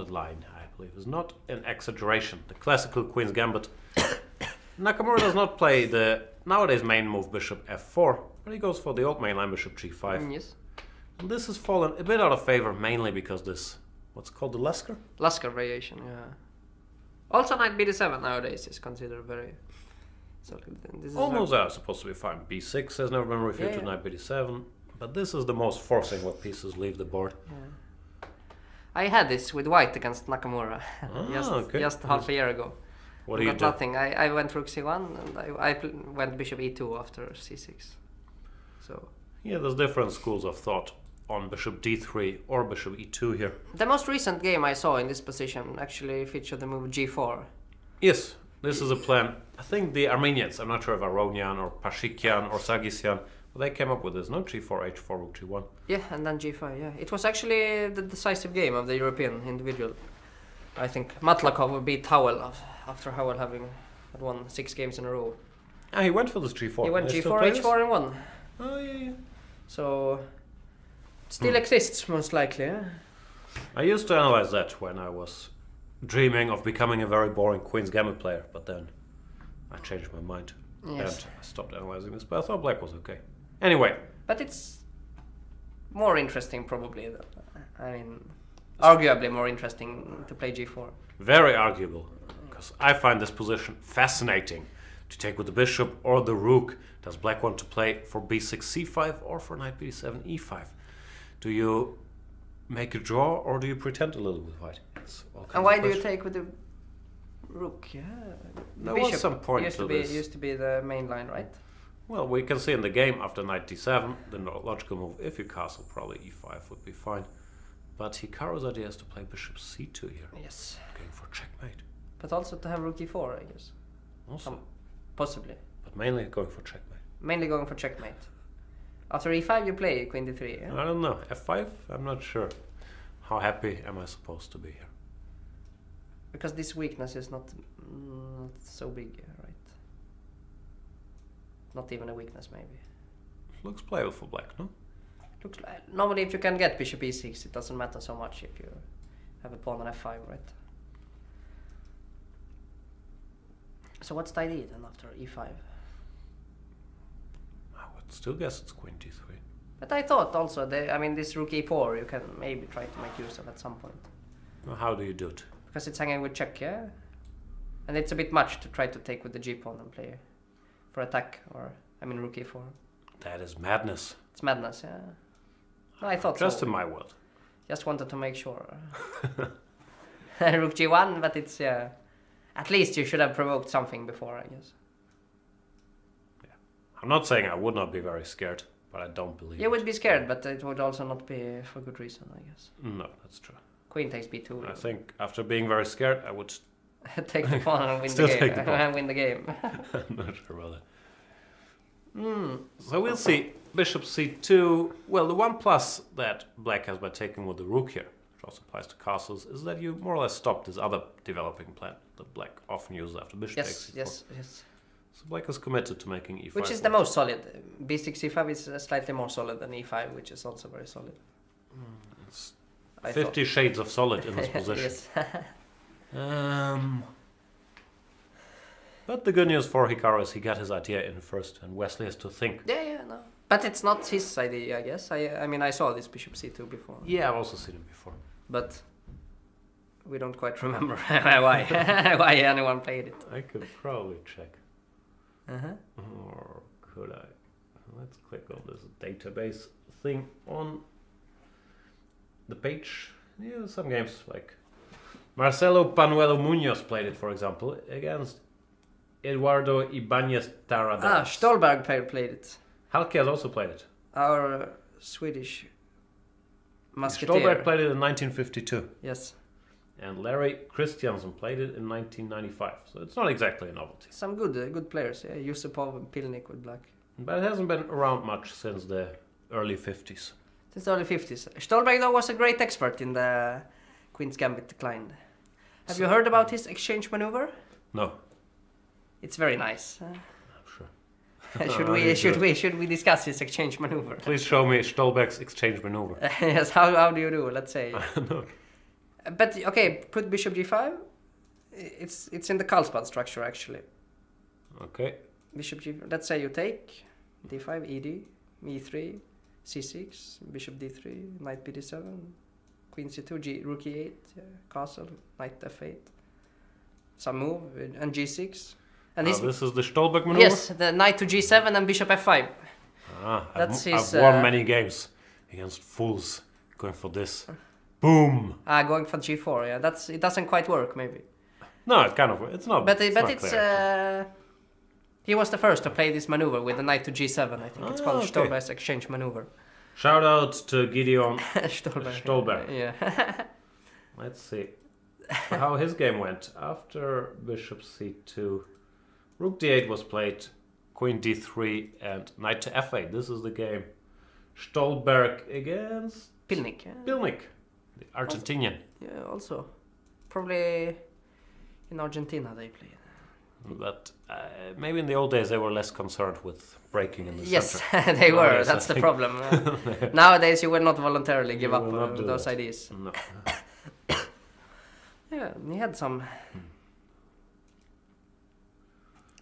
solid line, I believe, is not an exaggeration. The classical Queen's Gambit. Nakamura does not play the nowadays main move bishop f4, but he goes for the old main line bishop g5. Yes. And this has fallen a bit out of favor, mainly because this, what's called the Lasker? Lasker variation, yeah. Also knight b7 nowadays is considered very solid. This is Almost supposed to be fine. b6 has never been refuted, knight b7, but this is the most forcing what pieces leave the board. Yeah. I had this with white against Nakamura just half a year ago. What do you do? Nothing. I went rook c1 and I went bishop e2 after c6. So yeah, there's different schools of thought on bishop d3 or bishop e2 here. the most recent game I saw in this position actually featured the move g4. Yes, this is a plan. I think the Armenians, I'm not sure if Aronian or Pashikian or Sargsyan, but they came up with this, no? g4, h4, rook g1. Yeah, and then g5, yeah. It was actually the decisive game of the European individual. I think Matlakov beat Howell after Howell had won 6 games in a row. Ah, he went for this g4. He went They still g4, play h4 and won. Oh, yeah. So it still exists, most likely. Yeah? I used to analyze that when I was dreaming of becoming a very boring Queen's Gambit player, but then I changed my mind. Yes. And I stopped analyzing this, but I thought black was okay. Anyway. But it's more interesting, probably. I mean, arguably more interesting to play g4. Very arguable, because I find this position fascinating. To take with the bishop or the rook. Does black want to play for b6, c5 or for knight b7, e5? Do you make a draw or do you pretend a little with white? And why do you take with the rook? Yeah, There was some point to this. Used to be the main line, right? Well, we can see in the game after knight d7, the logical move, if you castle, probably e5 would be fine. But Hikaru's idea is to play bishop c2 here. Yes. Going for checkmate. But also to have rook e4, I guess. Also. Possibly. But mainly going for checkmate. Mainly going for checkmate. After e5 you play queen d3, yeah? I don't know. f5? I'm not sure. How happy am I supposed to be here? Because this weakness is not so big, right? Not even a weakness, maybe. Looks playable for black, no? Looks like, normally if you can get bishop e6, it doesn't matter so much if you have a pawn on f5, right? So what's the idea then after e5? I would still guess it's queen d3. But I thought also, this rook e4 you can maybe try to make use of at some point. Well, how do you do it? Because it's hanging with check, yeah? And it's a bit much to try to take with the g-pawn and play for attack, or, rook e4. That is madness. It's madness, yeah? No, I thought Just so. in my world. Just wanted to make sure. Rook g1, but it's, yeah... At least you should have provoked something before, I guess. Yeah. I'm not saying I would not be very scared, but I don't believe You would be scared, but it would also not be for good reason, I guess. No, that's true. Queen takes b2. I think after being very scared, I would take the pawn and win Still the take game. the pawn. And win the game. I'm not sure about that. So we'll see. Bishop c2. Well, the one plus that black has by taking with the rook here, which also applies to castles, is that you more or less stop this other developing plan that black often uses after bishop takes Yes, c4. yes. So black is committed to making e5. Which is the most solid. b6, e5 is slightly more solid than e5, which is also very solid. It's I 50 shades of solid in this position. Yes. But the good news for Hikaru is he got his idea in first, and Wesley has to think. Yeah, no. But it's not his idea, I guess. I saw this bishop c2 before. Yeah, I've also seen him before. But we don't quite remember why anyone played it. I could probably check. Uh-huh. Or could I? Let's click on this database thing on the page. Yeah, some games like Marcelo Panuelo Munoz played it, for example, against Eduardo Ibanez Taradas. Ah, Stolberg played it. Halke has also played it. Our Swedish musketeer. Stolberg played it in 1952. Yes. And Larry Christiansen played it in 1995. So it's not exactly a novelty. Some good players, yeah. Yusupov and Pilnik with black. But it hasn't been around much since the early 50s. Since the early 50s. Stolberg, though, was a great expert in the Queen's Gambit decline. Have you heard about his exchange maneuver? No. It's very nice. Sure. Should we discuss his exchange maneuver? Please show me Stolberg's exchange maneuver. Yes, how do you do? Let's say. No. But okay, put bishop g5. It's in the Karlsbad structure actually. Okay. Bishop g. Let's say you take d5, ed, e3, c6, bishop d3, knight bd7, queen c2, rook e8, castle, knight f8. Some move and g6. And this is the Stolberg maneuver? Yes, the knight to g7 and bishop f5. I've won many games against fools going for this. Boom! Going for g4, yeah. It doesn't quite work, maybe. No, it kind of, it's not. But it's he was the first to play this maneuver with the knight to g7. I think it's called Stolberg's exchange maneuver. Shout out to Gideon Stolberg. Yeah. Let's see how his game went. After bishop c2, rook d8 was played, queen d3, and knight to f8. This is the game. Stolberg against Pilnik. Yeah. Pilnik, the Argentinian. Yeah, also. Probably in Argentina they play. But maybe in the old days they were less concerned with breaking in the yes, center. they were. That's the problem. Nowadays you will not voluntarily give up on those ideas. No. Yeah, he had some.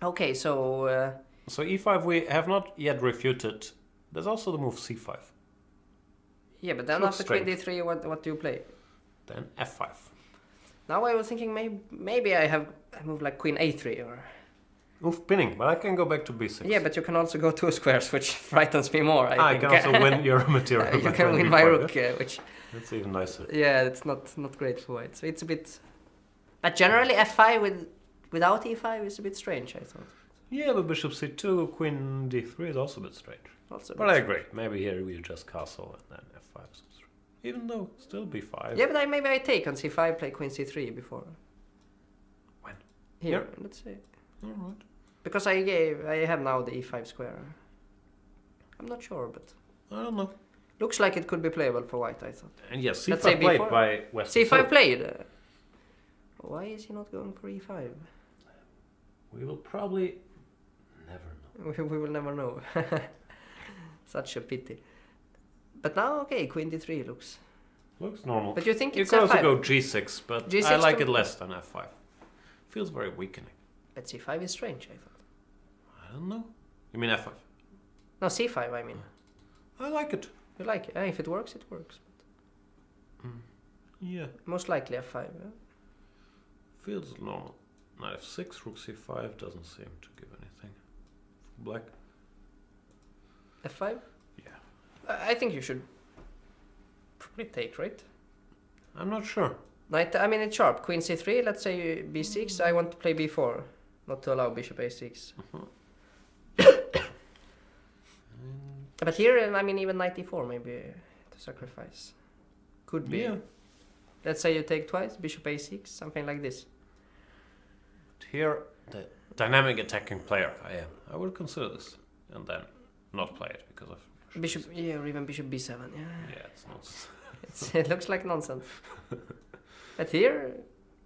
Okay, so... So e5 we have not yet refuted. There's also the move c5. Yeah, but then after queen d3, what do you play? Then f5. Now I was thinking maybe I move like queen a3 or... Move pinning, but I can go back to b6. Yeah, but you can also go 2 squares, which frightens me more, I think. Can also win your material. You can win my rook, which... That's even nicer. Yeah, it's not great for white. So it's a bit... But generally f5 without e5 is a bit strange, I thought. Yeah, but bishop c2, queen d3 is also a bit strange. But I agree. Maybe here we just castle and then f5. Even though still b5. Yeah, but maybe I take on c5, play queen c3 before. When? Here, let's say. Alright. Because I have now the e5 square. I'm not sure, but... I don't know. Looks like it could be playable for white, I thought. And yes, c5 played by Wesley. c5 played. Why is he not going for e5? We will probably never know. We will never know. Such a pity. But now, okay, queen d3 looks normal. But you think you it's could f5? also go g6, but G6 I like it less than f5. Feels very weakening. But c5 is strange, I thought. I don't know. You mean f5? No, c5, I mean. I like it. You like it? If it works, it works. But yeah. most likely f5, yeah? Feels normal. Knight f6, rook c5 doesn't seem to give anything. Black. f5? Yeah. I think you should probably take, right? I'm not sure. Knight, I mean, it's sharp. Queen c3, let's say b6. I want to play b4, not to allow bishop a6. But here, I mean, even knight e4 maybe to sacrifice. Could be. Yeah. Let's say you take twice, bishop a6, something like this. But here, the dynamic attacking player I am, I would consider this and then not play it because of bishop, yeah, or even bishop b7. Yeah. Yeah, it's nonsense. It looks like nonsense. But here,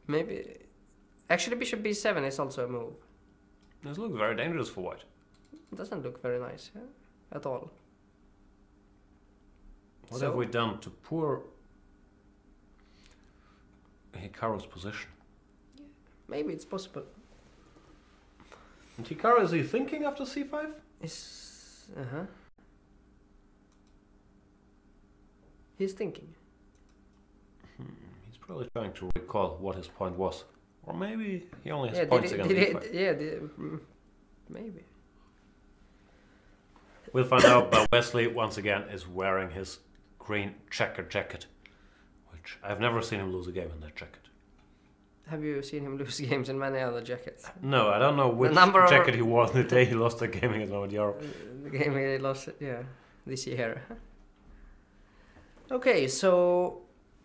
maybe. Actually, bishop b7 is also a move. This looks very dangerous for white. It doesn't look very nice, yeah, at all. What have we done to poor Hikaru's position? Yeah, maybe it's possible. And Hikaru, is he thinking after c5? He's thinking. He's probably trying to recall what his point was. Or maybe he only has points against e5. Maybe. We'll find out, but Wesley, once again, is wearing his green checkered jacket, which I've never seen him lose a game in that jacket. Have you seen him lose games in many other jackets? No, I don't know which jacket he wore the day he lost the game against Norway Europe. The game he lost, yeah, this year. Okay, so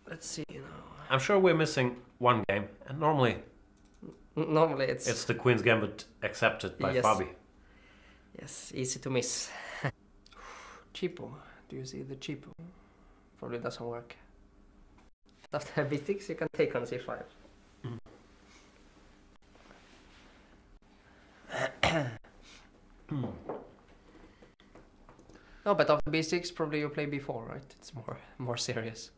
let's see. I'm sure we're missing one game, and normally it's the Queen's Gambit accepted by Fabi. Yes, easy to miss. Cheapo. Do you see the cheapo? Probably doesn't work. After b6, you can take on c5. No, but after b6, probably you play b4, right? It's more serious.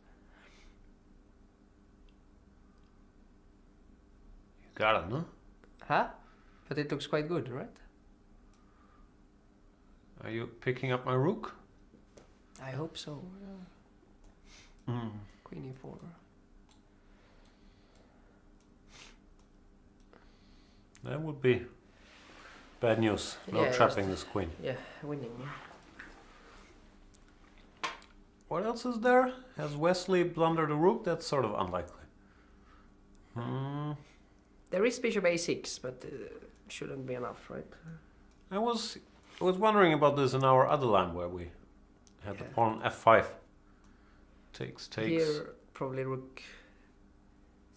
Got it, no? Huh? But it looks quite good, right? Are you picking up my rook? I hope so. Queen e4. That would be bad news. No Yeah, trapping this queen. Yeah, winning. What else is there? Has Wesley blundered a rook? That's sort of unlikely. There is bishop a6, but shouldn't be enough, right? I was wondering about this in our other line where we had the pawn f5. Takes. Here, probably rook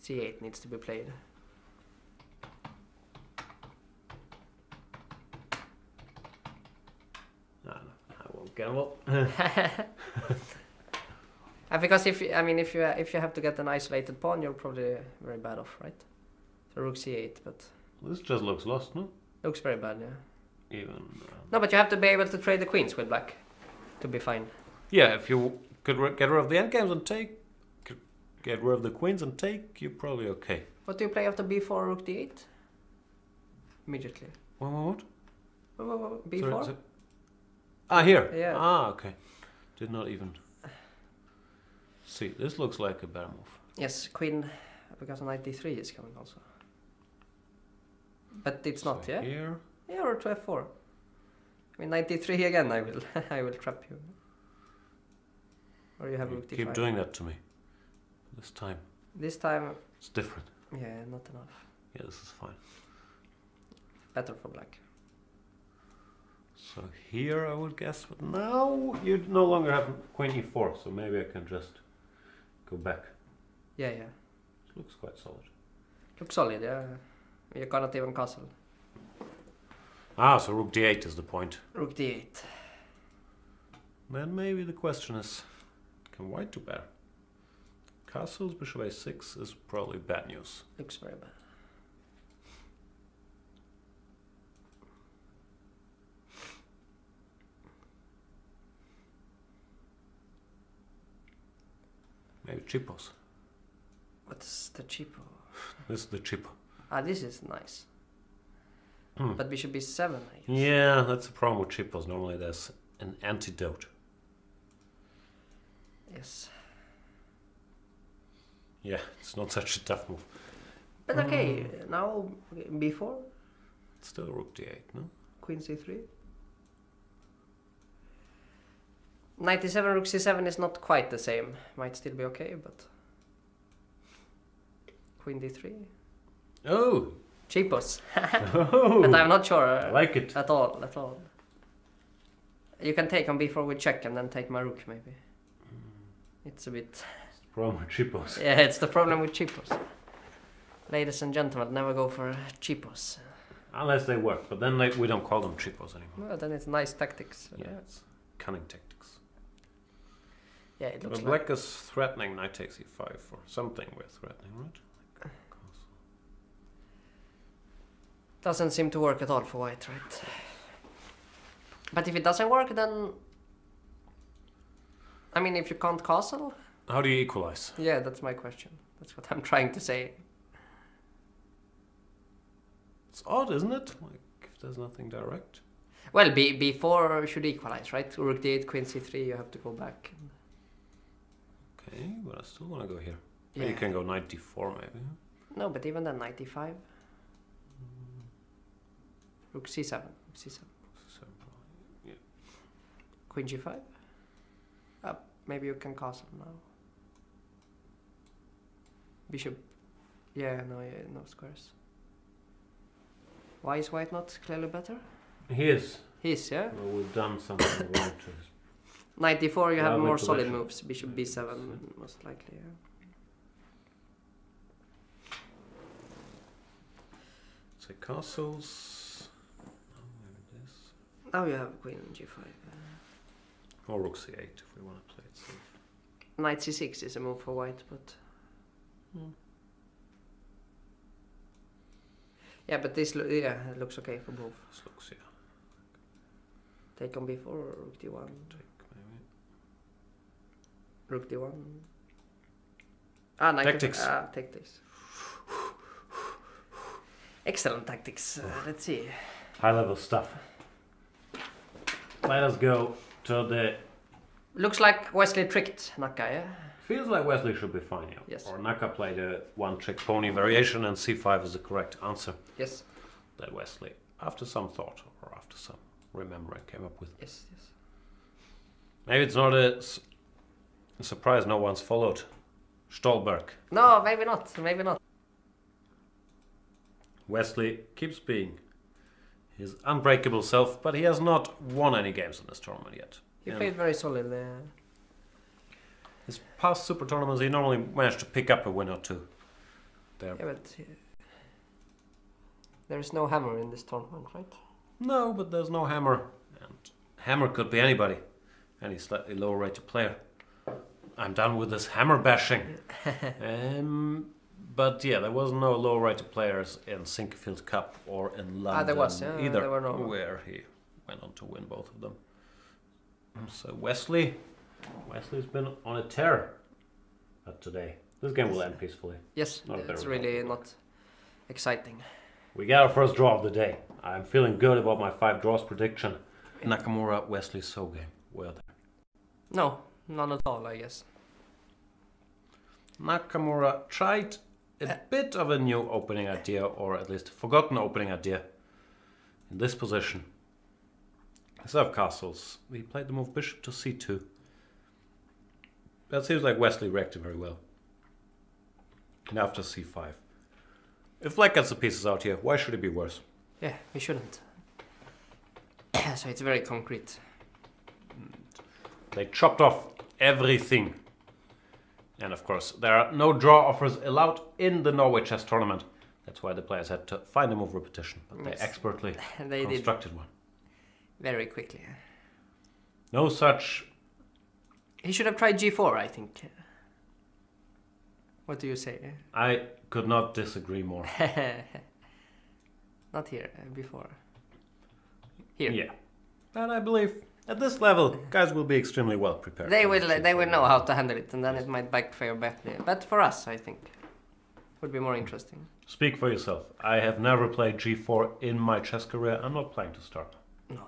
c8 needs to be played. No, I won't gamble. Because if you have to get an isolated pawn, you're probably very bad off, right? So rook c8, but This just looks lost, no? looks very bad, yeah. Even. No, but you have to be able to trade the queens with black to be fine. Yeah, if you could get rid of the endgames and get rid of the queens and take, you're probably okay. What do you play after b4, rook d8? Immediately. What? B4? Sorry. Here. Yeah. Okay. Did not even see. This looks like a better move. Yes, queen, because knight d3 is coming also. But it's not, yeah? Here. Yeah, or to f4. I mean, knight d3 again, I will I will trap you. Or you have rook d5. Keep doing that to me. This time. This time, It's different. yeah, not enough. Yeah, this is fine. Better for black. So here I would guess, but now you no longer have queen e4, so maybe I can just go back. Yeah. It looks quite solid. Looks solid, yeah. You cannot even castle. So rook d8 is the point. Rook d8. Then maybe the question is, can white do better? Castles, bishop a6 is probably bad news. Looks very bad. Maybe cheapos. What's the cheapo? This is the cheapo. This is nice. But bishop b7, I guess. Yeah, that's the problem with cheapos. Normally there's an antidote. Yes. Yeah, it's not such a tough move. But okay, now b4, It's still rook d8, no? queen c3. Knight d7, rook c7 is not quite the same. Might still be okay, but... Queen d3. Oh! Cheapos. Oh! But I'm not sure I like it. at all. You can take on b4 with check and then take my rook, maybe. It's a bit... Problem with cheapos. Yeah, it's the problem with cheapos. Ladies and gentlemen, never go for cheapos. Unless they work, but then we don't call them cheapos anymore. Well, then it's nice tactics. Yeah, it's cunning tactics. Yeah, it looks But black is threatening knight takes e5 for something we're threatening, right? Doesn't seem to work at all for white, right? But if it doesn't work, then... I mean, if you can't castle... How do you equalize? Yeah, that's my question. That's what I'm trying to say. It's odd, isn't it? Like, if there's nothing direct. Well, b4 should equalize, right? Rook d8, queen c3, you have to go back. Okay, but I still want to go here. Yeah. You can go knight d4 maybe. No, but even then, knight d5. Rook c7. Yeah. Queen g5. Maybe you can castle now. Bishop. Yeah, no squares. Why is white not clearly better? He is. He is, yeah? Well, we've done something wrong to his. Knight d4, you have Lovely more solid position. moves. Bishop b7, most likely, yeah. Say castles. Oh, maybe this. Now you have queen g5. Or rook c8 if we want to play it safe. Knight c6 is a move for white, but... Yeah, but this it looks okay for both. This looks, yeah. Take on b4 or rook d1. Take maybe. Rook d1. Knight Tactics. Tactics. Excellent tactics. Let's see. High level stuff. Let us go to the... Looks like Wesley tricked Naka, yeah? Feels like Wesley should be fine here. Yes. Or Naka played a one-trick pony variation and c5 is the correct answer. Yes. That Wesley, after some thought or after some remembering, came up with. Yes, yes. Maybe it's not a surprise no one's followed Stolberg. No, maybe not. Maybe not. Wesley keeps being his unbreakable self, but he has not won any games in this tournament yet. He played very solid. His past super tournaments, he normally managed to pick up a win or two. There. Yeah, but there is no hammer in this tournament, right? No, but there's no hammer. And hammer could be anybody. Any slightly lower rated player. I'm done with this hammer bashing. But yeah, there was no low rated players in Sinquefield Cup or in London there was, yeah, either, there were no. where he went on to win both of them. So Wesley's been on a tear today. This game will end peacefully. Yes, it's really not exciting. We got our first draw of the day. I'm feeling good about my 5 draws prediction. Nakamura, Wesley, So game. Well there. No, none at all, I guess. Nakamura tried a bit of a new opening idea, or at least forgotten opening idea, in this position. Instead of castles, he played the move bishop to c2. That seems like Wesley reacted very well. And after c5. If Black gets the pieces out here, why should it be worse? Yeah, we shouldn't. So it's very concrete. They chopped off everything. And of course, there are no draw offers allowed in the Norway chess tournament. That's why the players had to find a move repetition. But Yes. they expertly They constructed one. did very quickly. No such... He should have tried g4, I think. What do you say? I could not disagree more. Not here, before. Here. Yeah. And I believe at this level, guys will be extremely well prepared. They for this will g4. know how to handle it, and then it might backfire badly. But for us, I think, would be more interesting. Speak for yourself. I have never played g4 in my chess career. I'm not playing to start. No.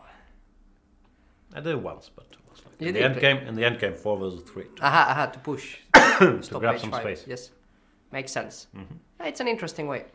I did once, but it was like You in the did end game. In the end game, 4 versus 3 I had to push. to Stop grab H5. some space. Yes, makes sense. Mhm. It's an interesting way.